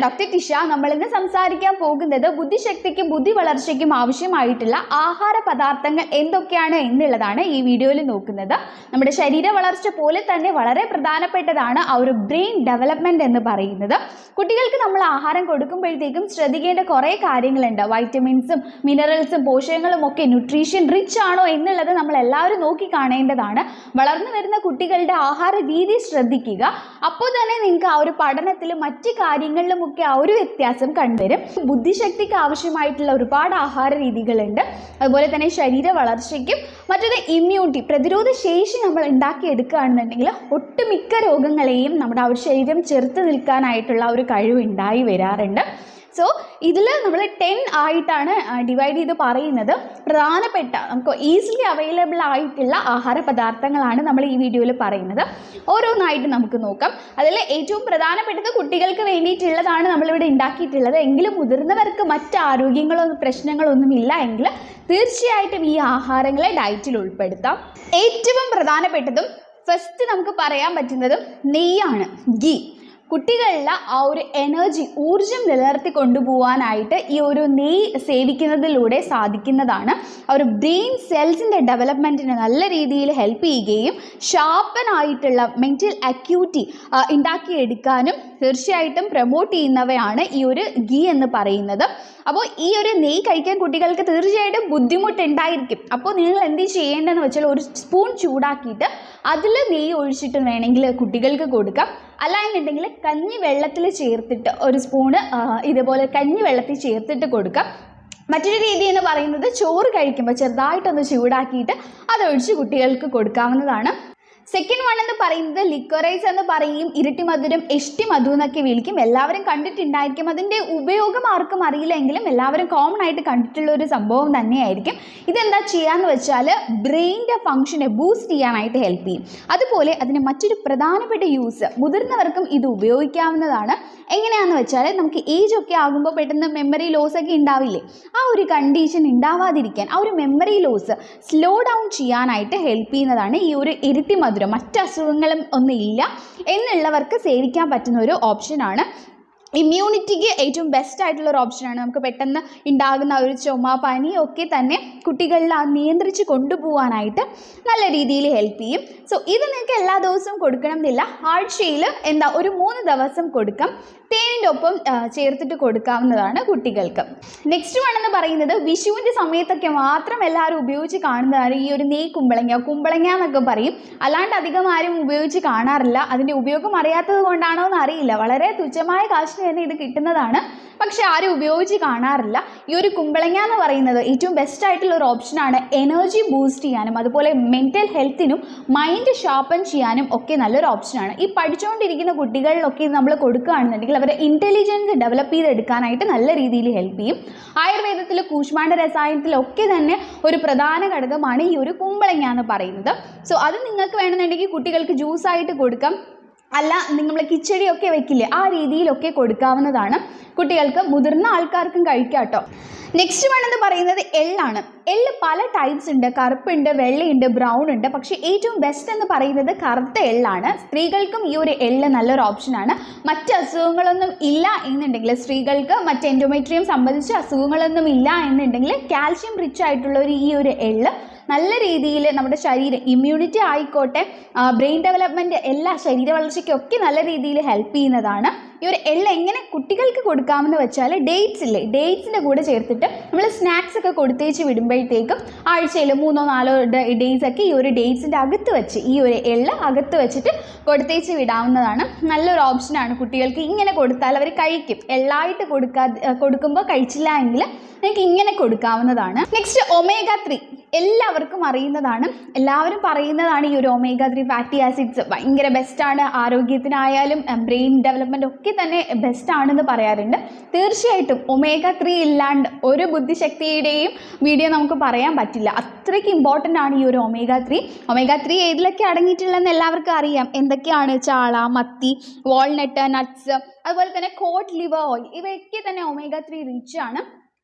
Doctor Tisha. നമ്മൾ ഇന്ന് സംസാരിക്കാൻ പോകുന്നത് ബുദ്ധിശക്തിക്കും ബുദ്ധി വളർച്ചയ്ക്കും ആവശ്യമായിട്ടുള്ള ആഹാര പദാർത്ഥങ്ങൾ എന്തൊക്കെയാണ് എന്നുള്ളതാണ് ഈ വീഡിയോയിൽ നോക്കുന്നത്. നമ്മുടെ ശരീര വളർച്ച പോലെ തന്നെ വളരെ പ്രധാനപ്പെട്ടതാണ് ആ ഒരു ബ്രെയിൻ ഡെവലപ്മെന്റ് എന്ന് പറയുന്നത്. കുട്ടികൾക്ക് നമ്മൾ ആഹാരം കൊടുക്കുമ്പോഴത്തേക്കും ശ്രദ്ധിക്കേണ്ട കുറേ കാര്യങ്ങളുണ്ട്. വൈറ്റമിൻസും മിനറൽസും പോഷകങ്ങളും ഒക്കെ ന്യൂട്രീഷൻ റിച്ച് ആണോ എന്നുള്ളത് നമ്മൾ എല്ലാവരും നോക്കി കാണേണ്ടതാണ്. വളർന്നു വരുന്ന കുട്ടികളുടെ ആഹാര രീതി ശ്രദ്ധിക്കുക. അപ്പോൾ തന്നെ നിങ്ങൾക്ക് ആ ഒരു പഠനത്തിൽ മറ്റ് കാര്യങ്ങളിലുമൊക്കെ ആ ഒരു വ്യത്യാസം കണ്ടുവരും. ബുദ്ധിശക്തിക്ക് ആവശ്യമായിട്ടുള്ള ഒരുപാട് ആഹാര രീതികളുണ്ട്. അതുപോലെ തന്നെ ശരീര വളർച്ചയ്ക്കും മറ്റൊരു ഇമ്മ്യൂണിറ്റി പ്രതിരോധ ശേഷി നമ്മൾ ഉണ്ടാക്കിയെടുക്കുകയാണെന്നുണ്ടെങ്കിൽ ഒട്ടുമിക്ക രോഗങ്ങളെയും നമ്മുടെ ആ ഒരു ശരീരം ചെറുത്ത് നിൽക്കാനായിട്ടുള്ള ഒരു കഴിവ് ഉണ്ടായി വരാറുണ്ട്. സോ ഇതിൽ നമ്മൾ 10 ആയിട്ടാണ് ഡിവൈഡ് ചെയ്ത് പറയുന്നത്. പ്രധാനപ്പെട്ട നമുക്ക് ഈസിലി അവൈലബിൾ ആയിട്ടുള്ള ആഹാര പദാർത്ഥങ്ങളാണ് നമ്മൾ ഈ വീഡിയോയിൽ പറയുന്നത്. ഓരോന്നായിട്ട് നമുക്ക് നോക്കാം. അതിൽ ഏറ്റവും പ്രധാനപ്പെട്ടത് കുട്ടികൾക്ക് വേണ്ടിയിട്ടുള്ളതാണ് നമ്മളിവിടെ ഉണ്ടാക്കിയിട്ടുള്ളത്. എങ്കിലും മുതിർന്നവർക്ക് മറ്റ് ആരോഗ്യങ്ങളോ പ്രശ്നങ്ങളൊന്നും ഇല്ല എങ്കിൽ തീർച്ചയായിട്ടും ഈ ആഹാരങ്ങളെ ഡയറ്റിൽ ഉൾപ്പെടുത്താം. ഏറ്റവും പ്രധാനപ്പെട്ടതും ഫസ്റ്റ് നമുക്ക് പറയാൻ പറ്റുന്നതും നെയ്യാണ്, ഗീ. കുട്ടികളിലെ ആ ഒരു എനർജി ഊർജം നിലനിർത്തി കൊണ്ടുപോകാനായിട്ട് ഈ ഒരു നെയ്യ് സേവിക്കുന്നതിലൂടെ സാധിക്കുന്നതാണ്. ആ ഒരു ബ്രെയിൻ സെൽസിൻ്റെ ഡെവലപ്മെൻറ്റിന് നല്ല രീതിയിൽ ഹെൽപ്പ് ചെയ്യുകയും ഷാർപ്പനായിട്ടുള്ള മെൻറ്റൽ അക്യൂറ്റി ഉണ്ടാക്കിയെടുക്കാനും തീർച്ചയായിട്ടും പ്രൊമോട്ട് ചെയ്യുന്നവയാണ് ഈ ഒരു ഗീ എന്ന് പറയുന്നത്. അപ്പോൾ ഈ ഒരു നെയ്യ് കഴിക്കാൻ കുട്ടികൾക്ക് തീർച്ചയായിട്ടും ബുദ്ധിമുട്ടുണ്ടായിരിക്കും. അപ്പോൾ നിങ്ങൾ എന്ത് ചെയ്യേണ്ടതെന്ന് വെച്ചാൽ ഒരു സ്പൂൺ ചൂടാക്കിയിട്ട് അതിൽ നെയ്യ് ഒഴിച്ചിട്ട് വേണമെങ്കിൽ കുട്ടികൾക്ക് കൊടുക്കാം. അല്ല എന്നുണ്ടെങ്കിൽ കഞ്ഞി വെള്ളത്തിൽ ചേർത്തിട്ട് ഒരു സ്പൂണ് ഇതുപോലെ കഞ്ഞി വെള്ളത്തിൽ ചേർത്തിട്ട് കൊടുക്കാം. മറ്റൊരു രീതി എന്ന് പറയുന്നത് ചോറ് കഴിക്കുമ്പോൾ ചെറുതായിട്ടൊന്ന് ചൂടാക്കിയിട്ട് അതൊഴിച്ച് കുട്ടികൾക്ക് കൊടുക്കാവുന്നതാണ്. സെക്കൻഡ് വൺ എന്ന് പറയുന്നത് ലിക്വറൈസ് എന്ന് പറയും. ഇരട്ടി മധുരം, എഷ്ടി മധു എന്നൊക്കെ വിളിക്കും. എല്ലാവരും കണ്ടിട്ടുണ്ടായിരിക്കും. അതിൻ്റെ ഉപയോഗം ആർക്കും അറിയില്ലെങ്കിലും എല്ലാവരും കോമൺ ആയിട്ട് കണ്ടിട്ടുള്ള ഒരു സംഭവം തന്നെയായിരിക്കും. ഇതെന്താ ചെയ്യാന്ന് വെച്ചാൽ ബ്രെയിനിൻ്റെ ഫംഗ്ഷനെ ബൂസ്റ്റ് ചെയ്യാനായിട്ട് ഹെൽപ്പ് ചെയ്യും. അതുപോലെ അതിന് മറ്റൊരു പ്രധാനപ്പെട്ട യൂസ്, മുതിർന്നവർക്കും ഇത് ഉപയോഗിക്കാവുന്നതാണ്. എങ്ങനെയാണെന്ന് വെച്ചാൽ നമുക്ക് ഏജ് ഒക്കെ ആകുമ്പോൾ പെട്ടെന്ന് മെമ്മറി ലോസ് ഒക്കെ ഉണ്ടാവില്ലേ, ആ ഒരു കണ്ടീഷൻ ഉണ്ടാവാതിരിക്കാൻ ആ ഒരു മെമ്മറി ലോസ് സ്ലോ ഡൗൺ ചെയ്യാനായിട്ട് ഹെൽപ്പ് ചെയ്യുന്നതാണ് ഈ ഒരു ഇരട്ടി മധുരം. മറ്റ് അസുഖങ്ങളും ഒന്നും ഇല്ല എന്നുള്ളവർക്ക് സേവിക്കാൻ പറ്റുന്ന ഒരു ഓപ്ഷനാണ്. ഇമ്മ്യൂണിറ്റിക്ക് ഏറ്റവും ബെസ്റ്റ് ആയിട്ടുള്ള ഒരു ഓപ്ഷനാണ്. നമുക്ക് പെട്ടെന്ന് ഉണ്ടാകുന്ന ഒരു ചുമ, പനി ഒക്കെ തന്നെ കുട്ടികളിൽ നിയന്ത്രിച്ച് കൊണ്ടുപോകാനായിട്ട് നല്ല രീതിയിൽ ഹെൽപ്പ് ചെയ്യും. സോ ഇത് നിങ്ങൾക്ക് എല്ലാ ദിവസവും കൊടുക്കണം എന്നില്ല. ആഴ്ചയിൽ ഒരു 3 ദിവസം കൊടുക്കാം. തേനിൻ്റെ ഒപ്പം ചേർത്തിട്ട് കൊടുക്കാവുന്നതാണ് കുട്ടികൾക്ക്. നെക്സ്റ്റ് വൺ എന്ന് പറയുന്നത് വിഷുവിൻ്റെ സമയത്തൊക്കെ മാത്രം എല്ലാവരും ഉപയോഗിച്ച് കാണുന്നതാണ് ഈ ഒരു നെയ് കുമ്പളങ്ങ എന്നൊക്കെ പറയും. അല്ലാണ്ട് അധികം ആരും ഉപയോഗിച്ച് കാണാറില്ല. അതിൻ്റെ ഉപയോഗം അറിയാത്തത് കൊണ്ടാണോ എന്ന് അറിയില്ല. വളരെ തുച്ഛമായ കാശിന് തന്നെ ഇത് കിട്ടുന്നതാണ്, പക്ഷെ ആരും ഉപയോഗിച്ച് കാണാറില്ല. ഈ ഒരു കുമ്പളങ്ങ എന്ന് പറയുന്നത് ഏറ്റവും ബെസ്റ്റ് ആയിട്ടുള്ള ഒരു ഓപ്ഷനാണ്. എനർജി ബൂസ്റ്റ് ചെയ്യാനും അതുപോലെ മെൻ്റൽ ഹെൽത്തിനും മൈൻഡ് ഷാർപ്പൻ ചെയ്യാനും ഒക്കെ നല്ലൊരു ഓപ്ഷനാണ്. ഈ പഠിച്ചുകൊണ്ടിരിക്കുന്ന കുട്ടികളിലൊക്കെ നമ്മൾ കൊടുക്കുകയാണെന്നുണ്ടെങ്കിൽ അവരുടെ ഇൻ്റലിജൻസ് ഡെവലപ്പ് ചെയ്തെടുക്കാനായിട്ട് നല്ല രീതിയിൽ ഹെൽപ്പ് ചെയ്യും. ആയുർവേദത്തിൽ കൂശ്മാണ്ഡ രസായനത്തിലൊക്കെ തന്നെ ഒരു പ്രധാന ഘടകമാണ് ഈ ഒരു കുമ്പളങ്ങ എന്ന് പറയുന്നത്. സോ അത് നിങ്ങൾക്ക് വേണമെന്നുണ്ടെങ്കിൽ കുട്ടികൾക്ക് ജ്യൂസായിട്ട് കൊടുക്കാം. അല്ല നിങ്ങൾ കിച്ചടിയൊക്കെ വെക്കില്ലേ, ആ രീതിയിലൊക്കെ കൊടുക്കാവുന്നതാണ്. കുട്ടികൾക്ക് മുതിർന്ന ആൾക്കാർക്കും കഴിക്കാം കേട്ടോ. നെക്സ്റ്റ് വൺ എന്ന് പറയുന്നത് എള്ളാണ്. എള്ള് പല ടൈപ്സ് ഉണ്ട്. കറുപ്പുണ്ട്, വെള്ളയുണ്ട്, ബ്രൗൺ ഉണ്ട്. പക്ഷേ ഏറ്റവും ബെസ്റ്റ് എന്ന് പറയുന്നത് കറുത്ത എള്ളാണ്. സ്ത്രീകൾക്കും ഈ ഒരു എള്ള് നല്ലൊരു ഓപ്ഷനാണ്. മറ്റ് അസുഖങ്ങളൊന്നും ഇല്ല എന്നുണ്ടെങ്കിൽ, സ്ത്രീകൾക്ക് മറ്റ് എൻഡോമെട്രിയം സംബന്ധിച്ച അസുഖങ്ങളൊന്നും ഇല്ല എന്നുണ്ടെങ്കിൽ കാൽഷ്യം റിച്ച് ആയിട്ടുള്ള ഈ ഒരു എള്ള് നല്ല രീതിയിൽ നമ്മുടെ ശരീരം ഇമ്മ്യൂണിറ്റി ആയിക്കോട്ടെ, ബ്രെയിൻ ഡെവലപ്മെൻറ്റ്, എല്ലാ ശരീര വളർച്ചയ്ക്കൊക്കെ നല്ല രീതിയിൽ ഹെൽപ്പ് ചെയ്യുന്നതാണ്. ഈ ഒരു എള്ള് എങ്ങനെ കുട്ടികൾക്ക് കൊടുക്കാമെന്ന് വെച്ചാൽ ഡേറ്റ്സ് ഇല്ലേ, ഡേറ്റ്സിൻ്റെ കൂടെ ചേർത്തിട്ട് നമ്മൾ സ്നാക്സ് ഒക്കെ കൊടുത്തേച്ച് വിടുമ്പോഴത്തേക്കും ആഴ്ചയിൽ 3-4 ഡേയ്സ് ഒക്കെ ഈ ഒരു ഡേറ്റ്സിൻ്റെ അകത്ത് വെച്ച് ഈ ഒരു എള്ള് അകത്ത് വെച്ചിട്ട് കൊടുത്തേച്ച് വിടാവുന്നതാണ്. നല്ലൊരു ഓപ്ഷനാണ്. കുട്ടികൾക്ക് ഇങ്ങനെ കൊടുത്താൽ അവർ കഴിക്കും. എള്ളായിട്ട് കൊടുക്കുമ്പോൾ കഴിച്ചില്ല എങ്കിൽ നിങ്ങൾക്ക് ഇങ്ങനെ കൊടുക്കാവുന്നതാണ്. നെക്സ്റ്റ് ഒമേഗ 3 എല്ലാവർക്കും അറിയുന്നതാണ്. എല്ലാവരും പറയുന്നതാണ് ഈ ഒരു ഒമേഗ 3 ഫാറ്റി ആസിഡ്സ് ഭയങ്കര ബെസ്റ്റാണ്. ആരോഗ്യത്തിനായാലും ബ്രെയിൻ ഡെവലപ്മെൻറ്റ് ഒക്കെ തന്നെ ബെസ്റ്റാണെന്ന് പറയാറുണ്ട്. തീർച്ചയായിട്ടും ഒമേഗ 3 ഇല്ലാണ്ട് ഒരു ബുദ്ധിശക്തിയുടെയും വീഡിയോ നമുക്ക് പറയാൻ പറ്റില്ല. അത്രയ്ക്ക് ഇമ്പോർട്ടൻ്റ് ആണ് ഈ ഒരു ഒമേഗ 3. ഒമേഗ 3 ഏതിലൊക്കെ അടങ്ങിയിട്ടുള്ളതെന്ന് എല്ലാവർക്കും അറിയാം. എന്തൊക്കെയാണ്? ചാള, മത്തി, വാൾനട്ട്, നട്ട്സ്, അതുപോലെ തന്നെ കോഡ് ലിവർ ഓയിൽ, ഇവയൊക്കെ തന്നെ ഒമേഗ 3 റിച്ച് ആണ്.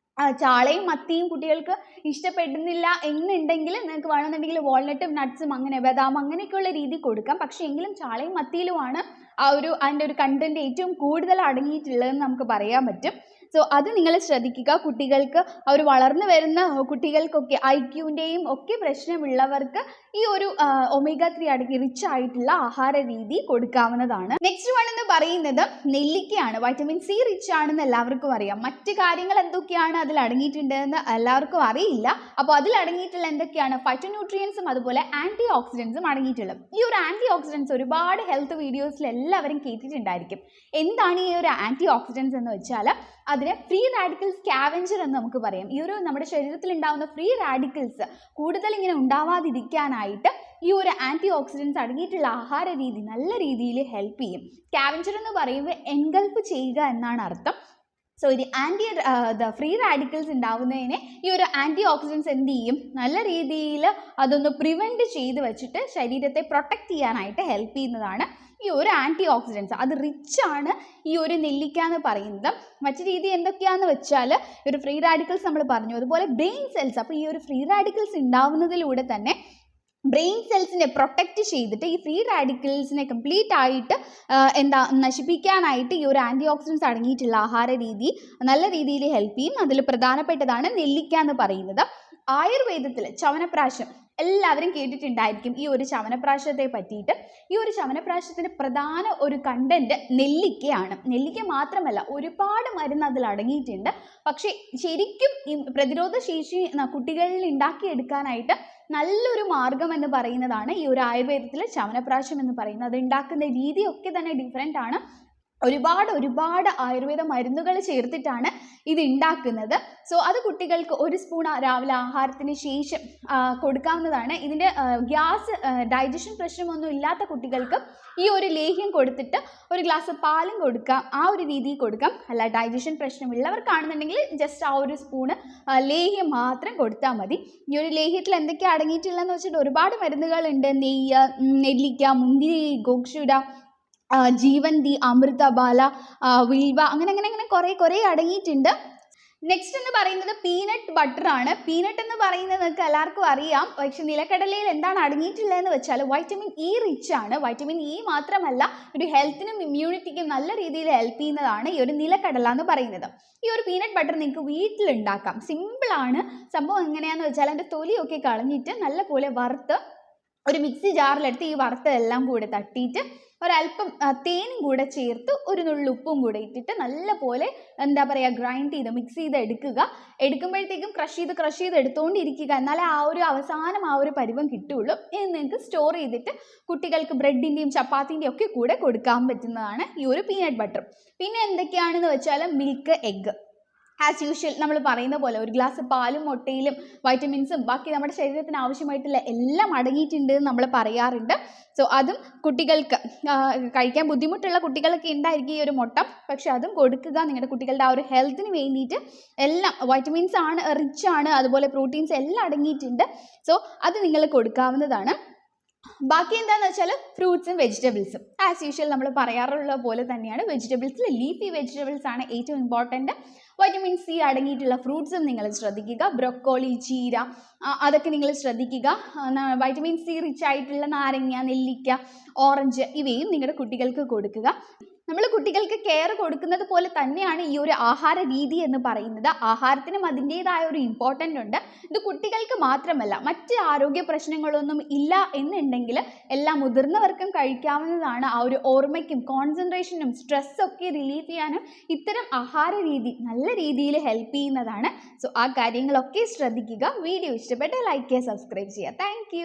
ചാളയും മത്തിയും കുട്ടികൾക്ക് ഇഷ്ടപ്പെടുന്നില്ല എന്നുണ്ടെങ്കിൽ നിങ്ങൾക്ക് വേണമെന്നുണ്ടെങ്കിൽ വാൾനട്ടും നട്ട്സും അങ്ങനെ ബദാം അങ്ങനെയൊക്കെയുള്ള രീതി കൊടുക്കാം. പക്ഷേ എങ്കിലും ചാളയും മത്തിയിലുമാണ് അതിൻ്റെ ഒരു കണ്ടന്റ് ഏറ്റവും കൂടുതൽ അടങ്ങിയിട്ടുള്ളതെന്ന് നമുക്ക് പറയാൻ പറ്റും. സോ അത് നിങ്ങൾ ശ്രദ്ധിക്കുക. കുട്ടികൾക്ക് അവർ വളർന്നു വരുന്ന കുട്ടികൾക്കൊക്കെ IQൻ്റെയും ഒക്കെ പ്രശ്നമുള്ളവർക്ക് ഈ ഒരു omega-3 അടങ്ങി റിച്ച് ആയിട്ടുള്ള ആഹാര രീതി കൊടുക്കാവുന്നതാണ്. നെക്സ്റ്റ് വൺ എന്ന് പറയുന്നത് നെല്ലിക്കയാണ്. വൈറ്റമിൻ സി റിച്ച് ആണെന്ന് എല്ലാവർക്കും അറിയാം. മറ്റ് കാര്യങ്ങൾ എന്തൊക്കെയാണ് അതിൽ അടങ്ങിയിട്ടുണ്ടെന്ന് എല്ലാവർക്കും അറിയില്ല. അപ്പോൾ അതിൽ അടങ്ങിയിട്ടുള്ള എന്തൊക്കെയാണ് ഫൈറ്റോന്യൂട്രിയൻസും അതുപോലെ ആൻറ്റി ഓക്സിഡൻസും അടങ്ങിയിട്ടുള്ളത്. ഈ ഒരു ആൻറ്റി ഓക്സിഡൻസ് ഒരുപാട് ഹെൽത്ത് വീഡിയോസിൽ എല്ലാവരും കേട്ടിട്ടുണ്ടായിരിക്കും. എന്താണ് ഈ ഒരു ആൻറ്റി ഓക്സിഡൻസ് എന്ന് വെച്ചാൽ അതിനെ ഫ്രീ റാഡിക്കൽ സ്കാവെഞ്ചർ എന്ന് നമുക്ക് പറയാം. ഈ ഒരു നമ്മുടെ ശരീരത്തിൽ ഉണ്ടാകുന്ന ഫ്രീ റാഡിക്കൽസ് കൂടുതൽ ഇങ്ങനെ ഉണ്ടാവാതിരിക്കാനായിട്ട് ഈ ഒരു ആൻറ്റി ഓക്സിഡൻസ് അടങ്ങിയിട്ടുള്ള ആഹാര രീതി നല്ല രീതിയിൽ ഹെൽപ്പ് ചെയ്യും. സ്കാവെഞ്ചർ എന്ന് പറയുമ്പോൾ എൻഗൾഫ് ചെയ്യുക എന്നാണ് അർത്ഥം. സോ ഇത് ഫ്രീ റാഡിക്കൽസ് ഉണ്ടാവുന്നതിനെ ഈ ഒരു ആൻറ്റി ഓക്സിഡൻസ് എന്ത് ചെയ്യും, നല്ല രീതിയിൽ അതൊന്ന് പ്രിവെൻറ്റ് ചെയ്ത് വെച്ചിട്ട് ശരീരത്തെ പ്രൊട്ടക്റ്റ് ചെയ്യാനായിട്ട് ഹെൽപ്പ് ചെയ്യുന്നതാണ് ഈ ഒരു ആൻറ്റി ഓക്സിഡൻസ്. അത് റിച്ച് ആണ് ഈ ഒരു നെല്ലിക്ക എന്ന് പറയുന്നത്. മറ്റു രീതി എന്തൊക്കെയാണെന്ന് വെച്ചാൽ ഒരു ഫ്രീ റാഡിക്കൽസ് നമ്മൾ പറഞ്ഞു, അതുപോലെ ബ്രെയിൻ സെൽസ്. അപ്പോൾ ഈ ഒരു ഫ്രീ റാഡിക്കൽസ് ഉണ്ടാവുന്നതിലൂടെ തന്നെ ബ്രെയിൻ സെൽസിനെ പ്രൊട്ടക്റ്റ് ചെയ്തിട്ട് ഈ ഫ്രീ റാഡിക്കൽസിനെ കംപ്ലീറ്റ് ആയിട്ട് നശിപ്പിക്കാനായിട്ട് ഈ ഒരു ആൻറ്റി ഓക്സിഡൻസ് അടങ്ങിയിട്ടുള്ള ആഹാര രീതി നല്ല രീതിയിൽ ഹെൽപ്പ് ചെയ്യും. അതിൽ പ്രധാനപ്പെട്ടതാണ് നെല്ലിക്ക എന്ന് പറയുന്നത്. ആയുർവേദത്തിൽ ചവനപ്രാശം എല്ലാവരും കേട്ടിട്ടുണ്ടായിരിക്കും ഈ ഒരു ചവനപ്രാശത്തെ പറ്റിയിട്ട്. ഈ ഒരു ചവനപ്രാശത്തിൻ്റെ പ്രധാന ഒരു കണ്ടന്റ് നെല്ലിക്കയാണ്. നെല്ലിക്ക മാത്രമല്ല, ഒരുപാട് മരുന്ന് അതിൽ അടങ്ങിയിട്ടുണ്ട്. പക്ഷേ ശരിക്കും ഈ പ്രതിരോധ ശേഷി കുട്ടികളിൽ ഉണ്ടാക്കിയെടുക്കാനായിട്ട് നല്ലൊരു മാർഗം എന്ന് പറയുന്നതാണ് ഈ ഒരു ആയുർവേദത്തിൽ ചവനപ്രാശം എന്ന് പറയുന്നത്. അത് ഉണ്ടാക്കുന്ന രീതിയൊക്കെ തന്നെ ഡിഫറെൻ്റ് ആണ്. ഒരുപാട് ആയുർവേദ മരുന്നുകൾ ചേർത്തിട്ടാണ് ഇത് ഉണ്ടാക്കുന്നത്. സോ അത് കുട്ടികൾക്ക് 1 സ്പൂൺ രാവിലെ ആഹാരത്തിന് ശേഷം കൊടുക്കാവുന്നതാണ്. ഇതിൻ്റെ ഡൈജഷൻ പ്രശ്നമൊന്നും ഇല്ലാത്ത കുട്ടികൾക്ക് ഈ ഒരു ലേഹ്യം കൊടുത്തിട്ട് ഒരു ഗ്ലാസ് പാലും കൊടുക്കാം. ആ ഒരു രീതിയിൽ കൊടുക്കാം. അല്ല ഡൈജഷൻ പ്രശ്നമുള്ളവർക്കാണെന്നുണ്ടെങ്കിൽ ജസ്റ്റ് ആ 1 സ്പൂണ് ലേഹ്യം മാത്രം കൊടുത്താൽ മതി. ഈ ഒരു ലേഹ്യത്തിൽ എന്തൊക്കെയാണ് അടങ്ങിയിട്ടുള്ളതെന്ന് വെച്ചിട്ട് ഒരുപാട് മരുന്നുകളുണ്ട്. നെയ്യ്, നെല്ലിക്ക, മുന്തിരി, ഗോക്ഷുര, ജീവന്തി, അമൃതബാല, വിൽവ, അങ്ങനെ കുറേ അടങ്ങിയിട്ടുണ്ട്. നെക്സ്റ്റ് എന്ന് പറയുന്നത് പീനട്ട് ബട്ടർ ആണ്. പീനട്ട് എന്ന് പറയുന്നത് നിങ്ങൾക്ക് എല്ലാവർക്കും അറിയാം. പക്ഷെ നിലക്കടലയിൽ എന്താണ് അടങ്ങിയിട്ടുള്ളതെന്ന് വെച്ചാൽ വൈറ്റമിൻ ഇ റിച്ച് ആണ്. വൈറ്റമിൻ ഇ മാത്രമല്ല, ഒരു ഹെൽത്തിനും ഇമ്മ്യൂണിറ്റിക്കും നല്ല രീതിയിൽ ഹെൽപ്പ് ചെയ്യുന്നതാണ് ഈ ഒരു നിലക്കടല എന്ന് പറയുന്നത്. ഈ ഒരു പീനട്ട് ബട്ടർ നിങ്ങൾക്ക് വീട്ടിലുണ്ടാക്കാം. സിമ്പിളാണ് സംഭവം. എങ്ങനെയാണെന്ന് വെച്ചാൽ അതിൻ്റെ തൊലിയൊക്കെ കളഞ്ഞിട്ട് നല്ലപോലെ വറുത്ത് ഒരു മിക്സി ജാറിലെടുത്ത് ഈ വറുത്തതെല്ലാം കൂടെ തട്ടിയിട്ട് ഒരല്പം തേനും കൂടെ ചേർത്ത് ഒരു നുള്ളു ഉപ്പും കൂടെ ഇട്ടിട്ട് നല്ലപോലെ ഗ്രൈൻഡ് ചെയ്ത് മിക്സ് ചെയ്ത് എടുക്കുമ്പോഴത്തേക്കും ക്രഷ് ചെയ്ത് എടുത്തുകൊണ്ടിരിക്കുക. എന്നാലേ ആ ഒരു അവസാനം ആ ഒരു പരുവം കിട്ടുള്ളൂ. ഇത് നിങ്ങൾക്ക് സ്റ്റോർ ചെയ്തിട്ട് കുട്ടികൾക്ക് ബ്രെഡിൻ്റെയും ചപ്പാത്തിൻ്റെയും ഒക്കെ കൂടെ കൊടുക്കാൻ പറ്റുന്നതാണ് ഈ ഒരു പീനട്ട് ബട്ടർ. പിന്നെ എന്തൊക്കെയാണെന്ന് വെച്ചാൽ മിൽക്ക്, എഗ്ഗ്. ആസ് യൂഷ്വൽ നമ്മൾ പറയുന്ന പോലെ ഒരു ഗ്ലാസ് പാലും മുട്ടയിലും വൈറ്റമിൻസും ബാക്കി നമ്മുടെ ശരീരത്തിന് ആവശ്യമായിട്ടുള്ള എല്ലാം അടങ്ങിയിട്ടുണ്ട് എന്ന് നമ്മൾ പറയാറുണ്ട്. സോ അതും കുട്ടികൾക്ക് കഴിക്കാൻ ബുദ്ധിമുട്ടുള്ള കുട്ടികളൊക്കെ ഉണ്ടായിരിക്കും ഈ ഒരു മുട്ട. പക്ഷെ അതും കൊടുക്കുക. നിങ്ങളുടെ കുട്ടികളുടെ ആ ഒരു ഹെൽത്തിന് വേണ്ടിയിട്ട് എല്ലാം വൈറ്റമിൻസ് ആണ്, റിച്ച് ആണ്, അതുപോലെ പ്രോട്ടീൻസ് എല്ലാം അടങ്ങിയിട്ടുണ്ട്. സോ അത് നിങ്ങൾ കൊടുക്കാവുന്നതാണ്. ബാക്കി എന്താണെന്ന് വെച്ചാൽ ഫ്രൂട്ട്സും വെജിറ്റബിൾസും ആസ് യൂഷ്വൽ നമ്മൾ പറയാറുള്ള പോലെ തന്നെയാണ്. വെജിറ്റബിൾസിൽ ലീഫി വെജിറ്റബിൾസ് ആണ് ഏറ്റവും ഇമ്പോർട്ടൻറ്റ്. വൈറ്റമിൻ സി അടങ്ങിയിട്ടുള്ള ഫ്രൂട്ട്സും നിങ്ങൾ ശ്രദ്ധിക്കുക. ബ്രൊക്കോളി, ചീര, അതൊക്കെ നിങ്ങൾ ശ്രദ്ധിക്കുക. വൈറ്റമിൻ സി റിച്ച് ആയിട്ടുള്ള നാരങ്ങ, നെല്ലിക്ക, ഓറഞ്ച് ഇവയും നിങ്ങളുടെ കുട്ടികൾക്ക് കൊടുക്കുക. നമ്മൾ കുട്ടികൾക്ക് കെയർ കൊടുക്കുന്നത് പോലെ തന്നെയാണ് ഈ ഒരു ആഹാര രീതി എന്ന് പറയുന്നത്. ആഹാരത്തിനും അതിൻ്റേതായ ഒരു ഇമ്പോർട്ടൻ്റ് ഉണ്ട്. ഇത് കുട്ടികൾക്ക് മാത്രമല്ല, മറ്റ് ആരോഗ്യ പ്രശ്നങ്ങളൊന്നും ഇല്ല എന്നുണ്ടെങ്കിൽ എല്ലാ മുതിർന്നവർക്കും കഴിക്കാവുന്നതാണ്. ആ ഒരു ഓർമ്മയ്ക്കും കോൺസെൻട്രേഷനും സ്ട്രെസ്സൊക്കെ റിലീഫ് ചെയ്യാനും ഇത്തരം ആഹാര രീതി നല്ല രീതിയിൽ ഹെൽപ്പ് ചെയ്യുന്നതാണ്. സോ ആ കാര്യങ്ങളൊക്കെ ശ്രദ്ധിക്കുക. വീഡിയോ ഇഷ്ടപ്പെട്ട ലൈക്ക് ചെയ്യുക, സബ്സ്ക്രൈബ് ചെയ്യുക. താങ്ക്